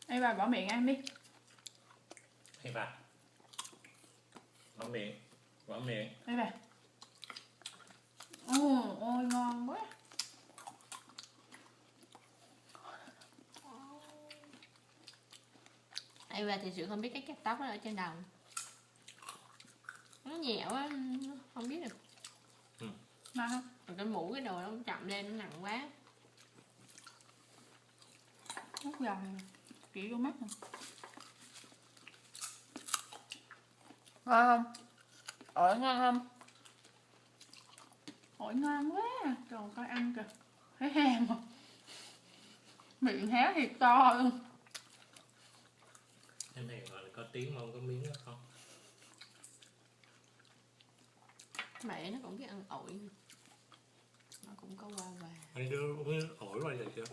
Ava bỏ miệng ăn đi. Ava, bỏ miệng, bỏ miệng. Ava. Ôi ngon quá. Ava thì sự không biết cái cắt tóc nó ở trên đầu. Nó nhẹo á, không biết được. Ngon không? Rồi cái mũ cái đồ nó chậm lên, nó nặng quá. Rất giòn, chỉ vô mắt rồi. Ngon không? Ổi ngon không? Ổi ngon quá. Trời coi ăn kìa. Thấy ham không? Miệng hé thiệt to luôn. Cái này gọi là có tiếng mà không có miếng đó không? Mẹ nó cũng biết ăn ổi. Nó cũng có qua và. Anh đưa uống ổi bao giờ chưa?